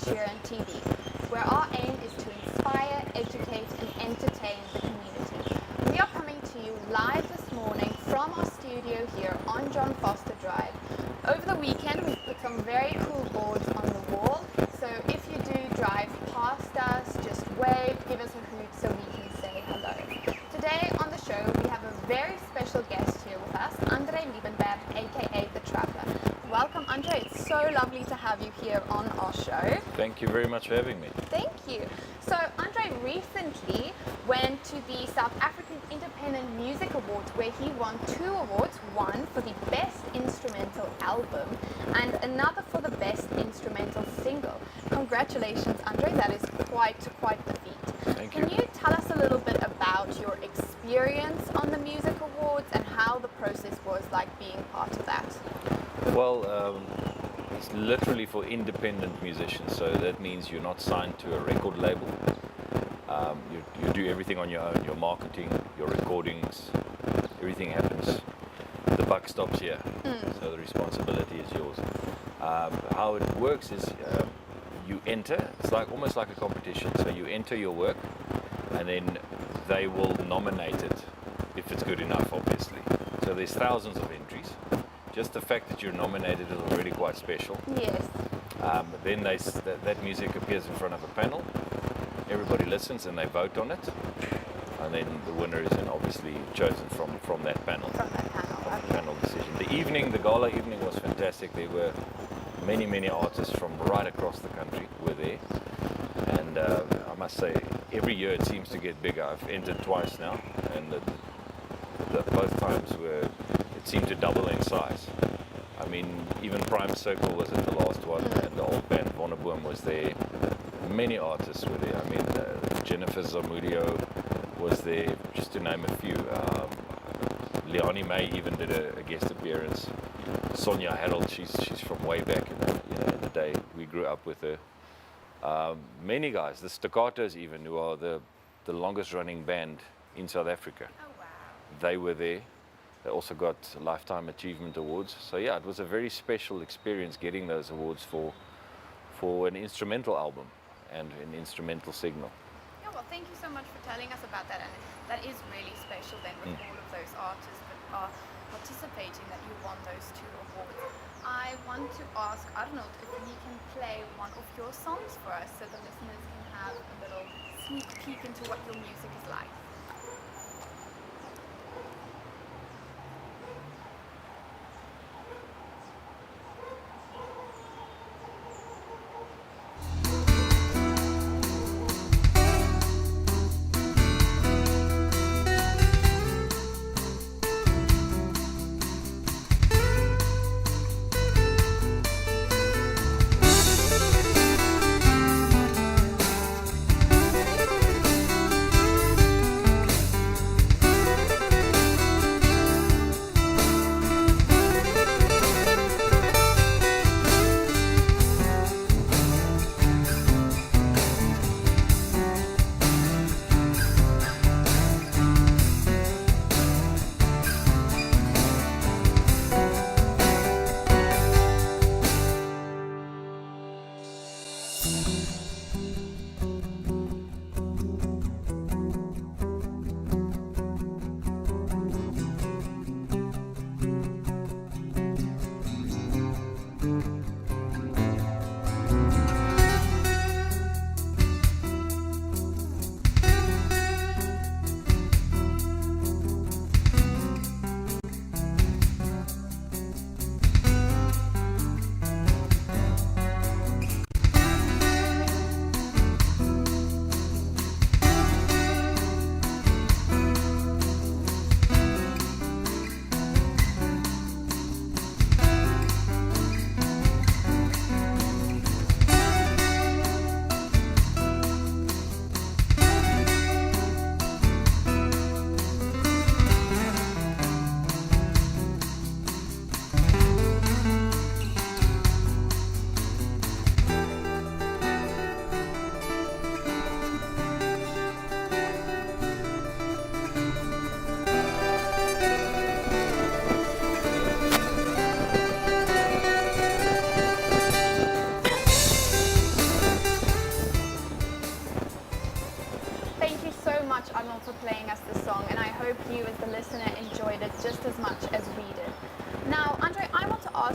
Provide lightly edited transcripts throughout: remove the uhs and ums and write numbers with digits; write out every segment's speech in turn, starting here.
Centurion TV, where our aim is to inspire, educate and entertain the community. We are coming to you live this morning from our studio here on John Foster Drive. Over the weekend we've put some very cool boards on the wall, so if you do drive past us, just wave, give us a hoot so we can say hello. Today on the show we have a very special guest here with us, Andre Liebenberg, a.k.a. the Traveller. Welcome Andre, it's so lovely to have you here on our show. Thank you very much for having me. Thank you. So Andre recently went to the South African Independent Music Awards where he won 2 awards, one for the Best Instrumental Album and another for the Best Instrumental Single. Congratulations Andre, that is quite the feat. Thank you. Can you tell us a little bit about your experience on the music awards and how the process was like being part of that? Well, it's literally for independent musicians, so that means you're not signed to a record label. You do everything on your own, your marketing, your recordings, everything happens. The buck stops here, so the responsibility is yours. How it works is you enter, it's almost like a competition, so you enter your work and then they will nominate it if it's good enough, obviously. So there's thousands of entries. Just the fact that you're nominated is already quite special. Yes. Then that music appears in front of a panel. Everybody listens and they vote on it. And then the winner is then obviously chosen from that panel. From that panel. From the panel decision. The gala evening was fantastic. There were many artists from right across the country were there. And I must say, every year it seems to get bigger. I've entered twice now, and both times it seemed to double in size. I mean, even Prime Circle was at the last one, and the old band Wonderboom was there. Many artists were there. I mean, Jennifer Zamudio was there, just to name a few. Leonie May even did a guest appearance. Sonia Harold, she's from way back in the day. We grew up with her. Many guys, the Staccatos even, who are the longest running band in South Africa. Oh wow. They were there. They also got Lifetime Achievement Awards. So yeah, it was a very special experience getting those awards for an instrumental album and an instrumental signal. Yeah, well, thank you so much for telling us about that, and that is really special then with all of those artists that are participating that you won those 2 awards. I want to ask Arnold if he can play one of your songs for us so the listeners can have a little sneak peek into what your music is like.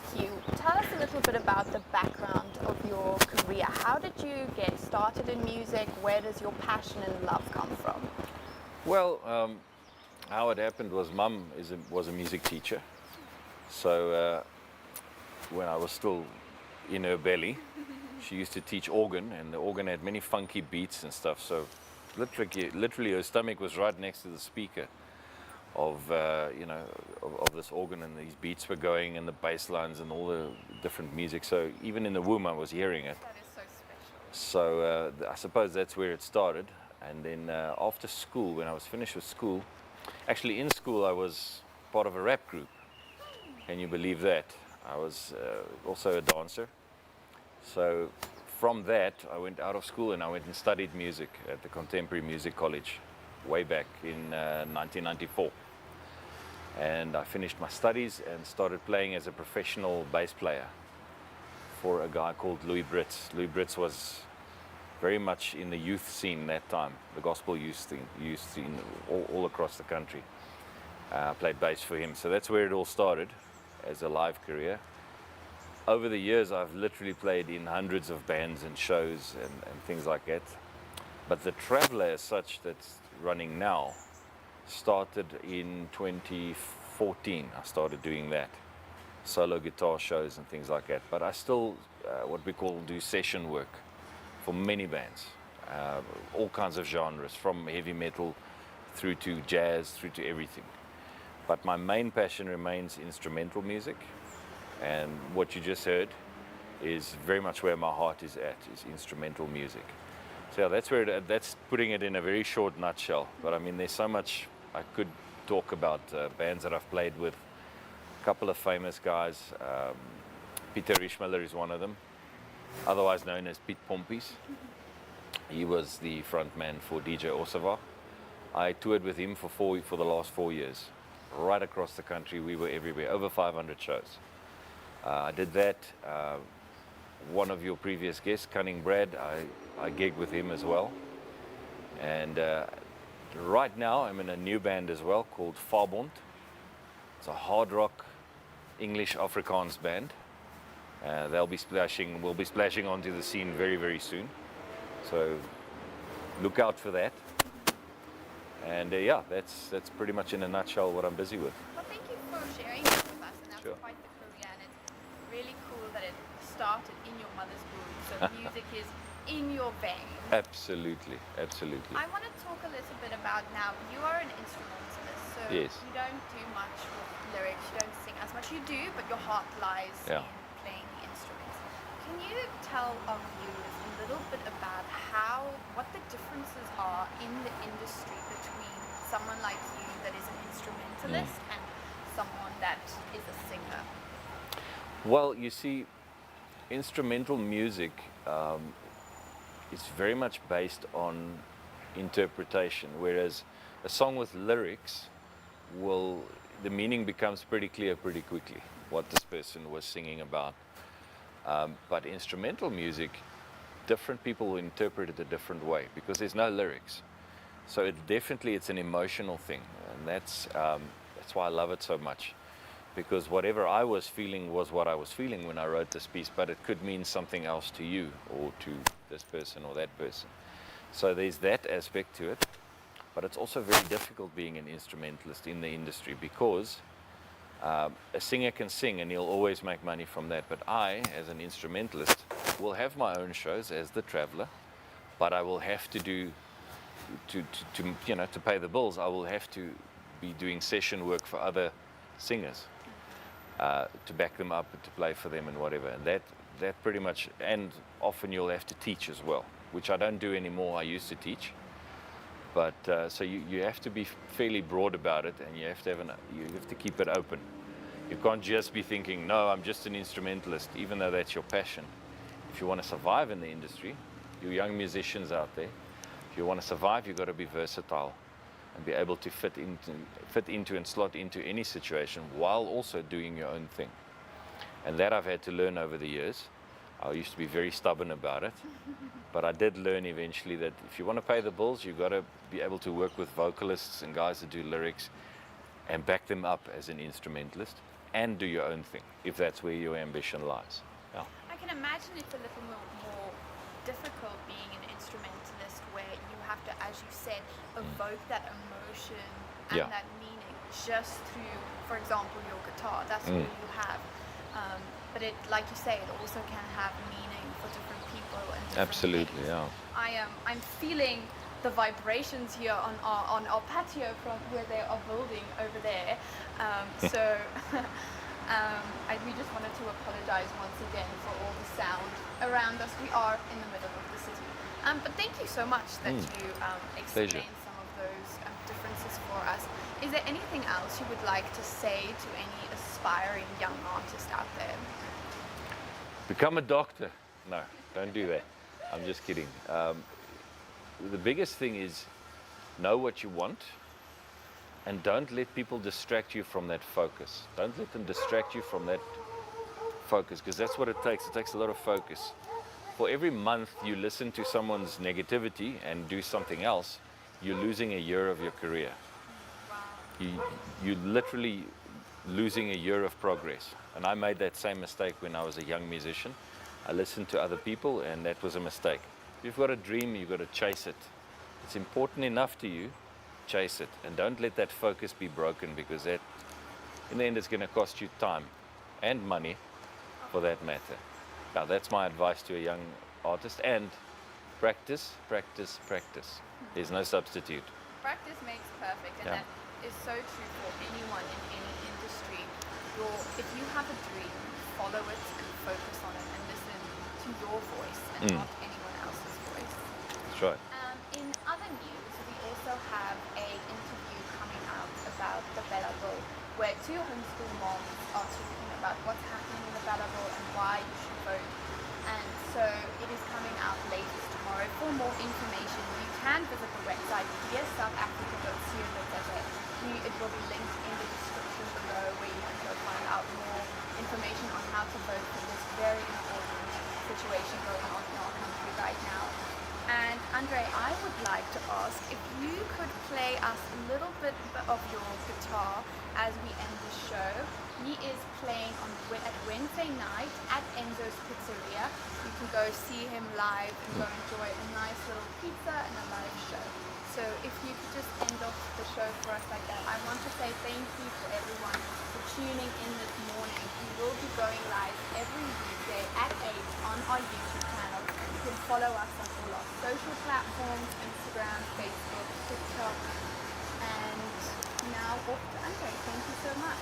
ask you, tell us a little bit about the background of your career. How did you get started in music? Where does your passion and love come from? Well, how it happened was Mum was a music teacher. So when I was still in her belly, she used to teach organ, and the organ had many funky beats and stuff. So literally her stomach was right next to the speaker of of this organ, and these beats were going, and the bass lines and all the different music. So even in the womb I was hearing it. That is so special. So I suppose that's where it started. And then after school, when I was finished with school, actually in school I was part of a rap group. Can you believe that? I was also a dancer. So from that I went out of school and I went and studied music at the Contemporary Music College way back in 1994. And I finished my studies and started playing as a professional bass player for a guy called Louis Brits. Louis Brits was very much in the youth scene that time, the gospel youth scene all across the country. I played bass for him. So that's where it all started as a live career. Over the years I've literally played in hundreds of bands and shows and things like that. But the Traveller as such that's running now started in 2014. I started doing that, solo guitar shows and things like that. But I still, what we call, do session work for many bands, all kinds of genres, from heavy metal through to jazz, through to everything. But my main passion remains instrumental music, and what you just heard is very much where my heart is at, is instrumental music. So yeah, that's putting it in a very short nutshell. But I mean, there's so much I could talk about. Bands that I've played with, a couple of famous guys. Peter Rischmiller is one of them, otherwise known as Piet Pompies. He was the front man for DJ Osava. I toured with him for the last 4 years, right across the country. We were everywhere, over 500 shows. I did that. One of your previous guests, Cunning Brad, I gigged with him as well. And right now I'm in a new band as well called Fabond. It's a hard rock English Afrikaans band. We'll be splashing onto the scene very, very soon. So look out for that. And yeah, that's pretty much in a nutshell what I'm busy with. Well, thank you for sharing that with us, and that's Sure. quite the career, and it's really cool that it started in your mother's womb, so music is in your veins. Absolutely, absolutely. I want to talk a little bit about now, you are an instrumentalist, so Yes. you don't do much with lyrics, you don't sing as much. You do, but your heart lies Yeah. in playing the instruments. Can you tell our viewers a little bit about what the differences are in the industry between someone like you that is an instrumentalist and someone that is a singer? Well, you see, instrumental music is very much based on interpretation, whereas a song with lyrics the meaning becomes pretty clear pretty quickly, what this person was singing about. But instrumental music, different people will interpret it a different way because there's no lyrics. So it's an emotional thing, and that's why I love it so much. Because whatever I was feeling was what I was feeling when I wrote this piece, but it could mean something else to you or to this person or that person. So there's that aspect to it, but it's also very difficult being an instrumentalist in the industry because a singer can sing and he'll always make money from that, but I, as an instrumentalist, will have my own shows as the Traveller, but I will have to do, to pay the bills, I will have to be doing session work for other singers. To back them up, to play for them and whatever, and that pretty much, and often you'll have to teach as well, which I don't do anymore. I used to teach, but so you have to be fairly broad about it, and you have to keep it open. You can't just be thinking, no, I'm just an instrumentalist, even though that's your passion. If you want to survive in the industry, you young musicians out there, if you want to survive, you've got to be versatile and be able to fit into and slot into any situation while also doing your own thing. And that I've had to learn over the years. I used to be very stubborn about it, but I did learn eventually that if you want to pay the bills, you've got to be able to work with vocalists and guys that do lyrics and back them up as an instrumentalist. and do your own thing, if that's where your ambition lies. Yeah. I can imagine it's a little more difficult being an instrumentalist where you have to, as you said, evoke that emotion and Yeah. that meaning just through, for example, your guitar. That's all you have. But it, like you say, it also can have meaning for different people and different Absolutely, things. yeah. I'm feeling the vibrations here on our patio from where they are building over there. So we just wanted to apologize once again for all the sound around us. We are in the middle of the city. But thank you so much that you explained Pleasure. some of those differences for us. Is there anything else you would like to say to any aspiring young artist out there? Become a doctor. No, don't do that. I'm just kidding. The biggest thing is know what you want and don't let people distract you from that focus. Don't let them distract you from that focus, because that's what it takes. It takes a lot of focus. For every month you listen to someone's negativity and do something else, you're losing a year of your career. You're literally losing a year of progress. And I made that same mistake when I was a young musician. I listened to other people, and that was a mistake. If you've got a dream, you've got to chase it. It's important enough to you, chase it. And don't let that focus be broken, because that, in the end, it's going to cost you time and money, for that matter. Now, that's my advice to a young artist. And practice, practice, practice. There's no substitute. Practice makes perfect, and that is so true for anyone in any industry. If you have a dream, follow it and focus on it and listen to your voice and not anyone else's voice. That's right. In other news, we also have an interview coming out about the Bellable, where two homeschool moms are talking about what's happening in the Bellable and why you should vote. And so it is coming out latest tomorrow. For more information, you can visit the website wearesouthafrica.co.za. It will be linked in the description below, where you can go find out more information on how to vote for this very important situation going on in our country right now. And Andre, I would like to ask if you could play us a little bit of your guitar as we end the show. He is playing at Wednesday night at Enzo's Pizzeria. You can go see him live and go enjoy a nice little pizza and a live show. So if you could just end off the show for us like that. I want to say thank you to everyone for tuning in this morning. We will be going live every weekday at 8 on our YouTube channel. You can follow us on all our social platforms, Instagram, Facebook, TikTok. And now off to Andre. Thank you so much.